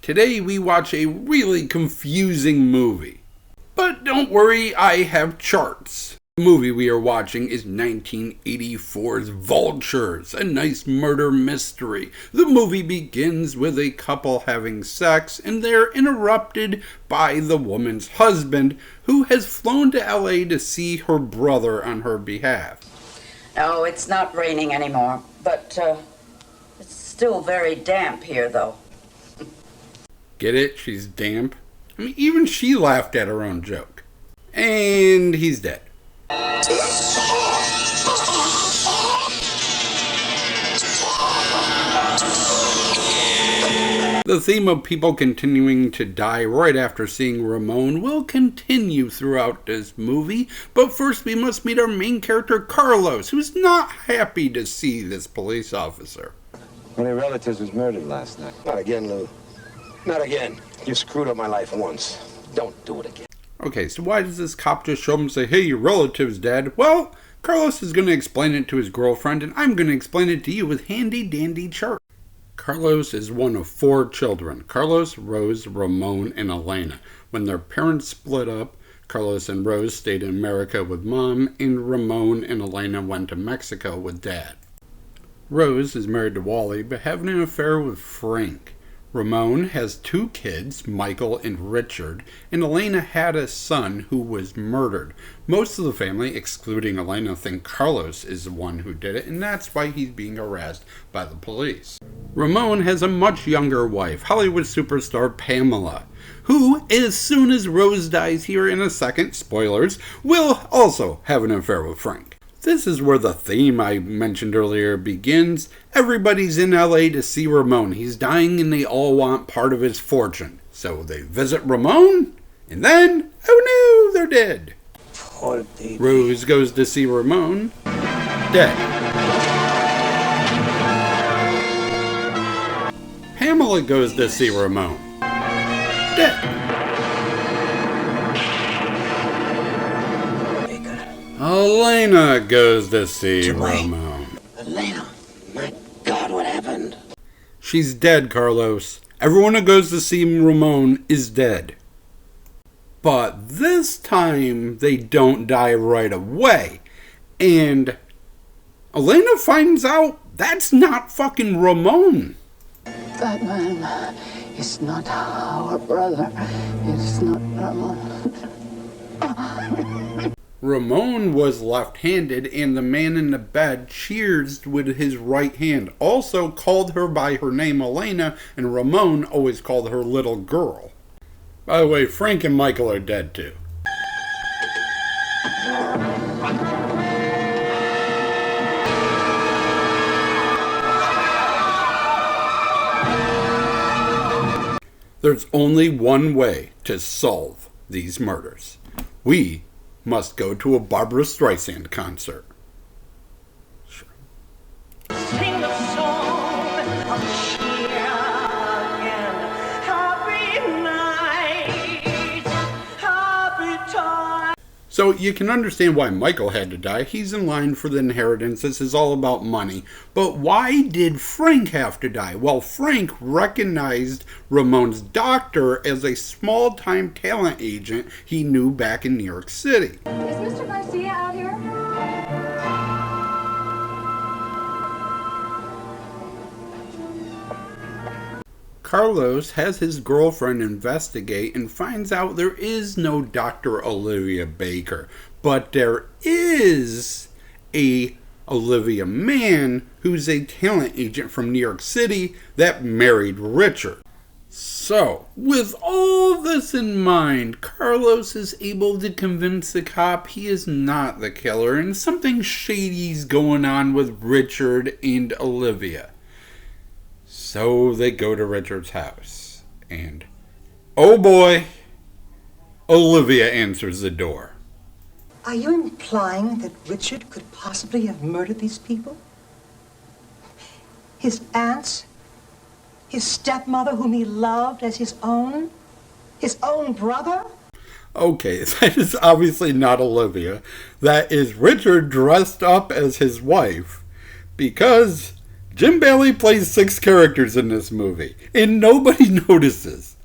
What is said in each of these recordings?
Today we watch a really confusing movie. But don't worry, I have charts. The movie we are watching is 1984's Vultures, a nice murder mystery. The movie begins with a couple having sex, and they're interrupted by the woman's husband, who has flown to LA to see her brother on her behalf. No, it's not raining anymore, but it's still very damp here, though. Get it? She's damp? I mean, even she laughed at her own joke. And he's dead. The theme of people continuing to die right after seeing Ramon will continue throughout this movie, but first we must meet our main character, Carlos, who's not happy to see this police officer. One of your relatives was murdered last night. Not again, Lou. Not again. You screwed up my life once. Don't do it again. Okay, so why does this cop just show him and say, hey, your relative's dead? Well, Carlos is going to explain it to his girlfriend, and I'm going to explain it to you with handy-dandy chart. Carlos is one of 4 children. Carlos, Rose, Ramon, and Elena. When their parents split up, Carlos and Rose stayed in America with Mom, and Ramon and Elena went to Mexico with Dad. Rose is married to Wally, but having an affair with Frank. Ramon has 2 kids, Michael and Richard, and Elena had a son who was murdered. Most of the family, excluding Elena, think Carlos is the one who did it, and that's why he's being harassed by the police. Ramon has a much younger wife, Hollywood superstar Pamela, who, as soon as Rose dies here in a second, spoilers, will also have an affair with Frank. This is where the theme I mentioned earlier begins. Everybody's in LA to see Ramon. He's dying and they all want part of his fortune. So they visit Ramon, and then, oh no, they're dead. Poor baby. Rose goes to see Ramon, dead. Pamela goes to see Ramon, dead. Elena goes to see Ramon. Elena, my God, what happened? She's dead, Carlos. Everyone who goes to see Ramon is dead. But this time, they don't die right away. And Elena finds out that's not fucking Ramon. That man is not our brother. It is not Ramon. Ramon was left-handed, and the man in the bed cheers with his right hand. Also called her by her name Elena, and Ramon always called her little girl. By the way, Frank and Michael are dead too. There's only one way to solve these murders. We must go to a Barbra Streisand concert. Sure. Sing a song of cheer again. Happy night, happy time. So you can understand why Michael had to die. He's in line for the inheritance. This is all about money. But why did Frank have to die? Well, Frank recognized Ramon's doctor as a small-time talent agent he knew back in New York City. Is Mr. Garcia out here? Carlos has his girlfriend investigate and finds out there is no Dr. Olivia Baker, but there is a Olivia Mann who's a talent agent from New York City that married Richard. So, with all this in mind, Carlos is able to convince the cop he is not the killer and something shady's going on with Richard and Olivia. So they go to Richard's house, and oh boy, Olivia answers the door. Are you implying that Richard could possibly have murdered these people? His aunts? His stepmother whom he loved as his own? His own brother? Okay, that is obviously not Olivia. That is Richard dressed up as his wife, because Jim Bailey plays 6 characters in this movie, and nobody notices.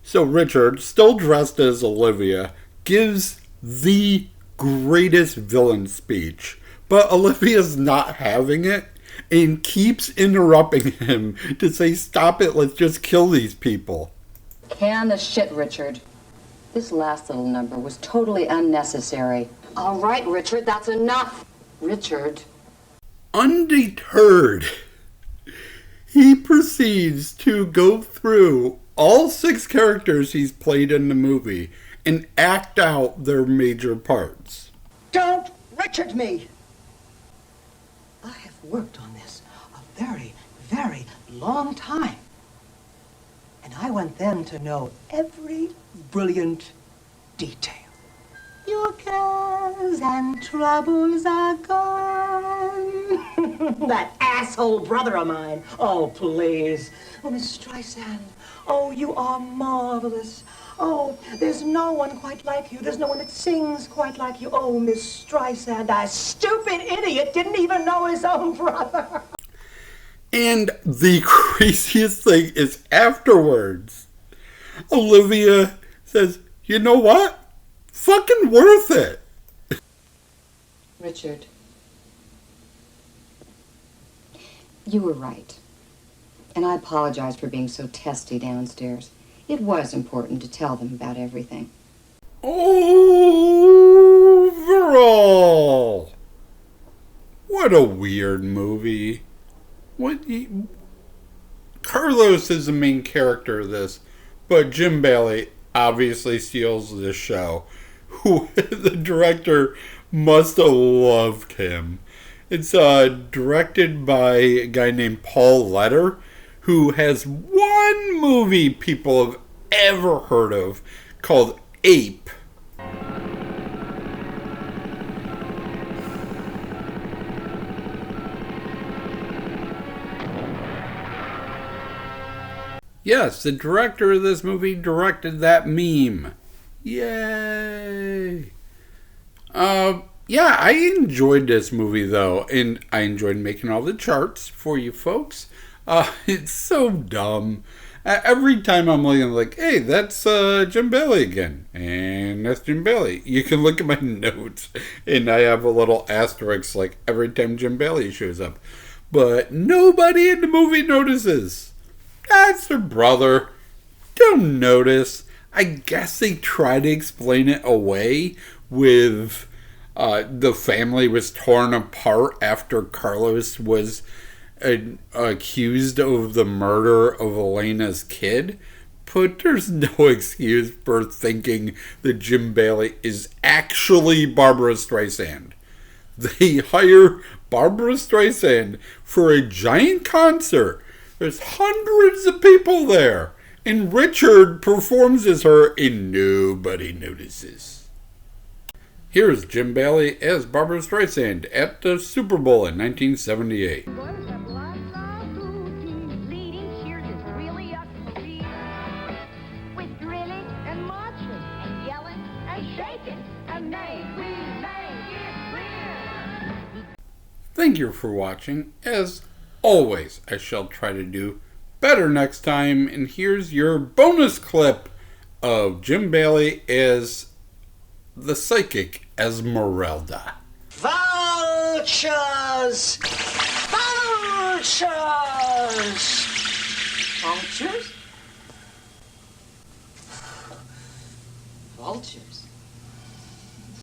So Richard, still dressed as Olivia, gives the greatest villain speech, but Olivia's not having it and keeps interrupting him to say, "Stop it, let's just kill these people." Can the shit, Richard. This last little number was totally unnecessary. All right, Richard, that's enough. Richard. Undeterred, he proceeds to go through all 6 characters he's played in the movie and act out their major parts. Don't Richard me! I have worked on this a very, very long time. And I want them to know every brilliant detail. Your cares and troubles are gone. That asshole brother of mine. Oh, please. Oh, Miss Streisand. Oh, you are marvelous. Oh, there's no one quite like you. There's no one that sings quite like you. Oh, Miss Streisand, that stupid idiot didn't even know his own brother. And the craziest thing is afterwards, Olivia says, "You know what? Fucking worth it." Richard. You were right. And I apologize for being so testy downstairs. It was important to tell them about everything. Overall, what a weird movie. Carlos is the main character of this, but Jim Bailey obviously steals the show. The director must have loved him. It's directed by a guy named Paul Letter, who has one movie people have ever heard of called Ape. Yes, the director of this movie directed that meme. Yay! Yeah, I enjoyed this movie though, and I enjoyed making all the charts for you folks. It's so dumb. Every time I'm looking like, hey, that's Jim Bailey again, and that's Jim Bailey. You can look at my notes, and I have a little asterisk like every time Jim Bailey shows up. But nobody in the movie notices. That's their brother. Don't notice. I guess they try to explain it away with the family was torn apart after Carlos was accused of the murder of Elena's kid. But there's no excuse for thinking that Jim Bailey is actually Barbra Streisand. They hire Barbra Streisand for a giant concert. There's hundreds of people there. And Richard performs as her and nobody notices. Here's Jim Bailey as Barbra Streisand at the Super Bowl in 1978. Thank you for watching. As always, I shall try to do better next time. And here's your bonus clip of Jim Bailey as the psychic Esmeralda. Vultures! Vultures! Vultures? Vultures?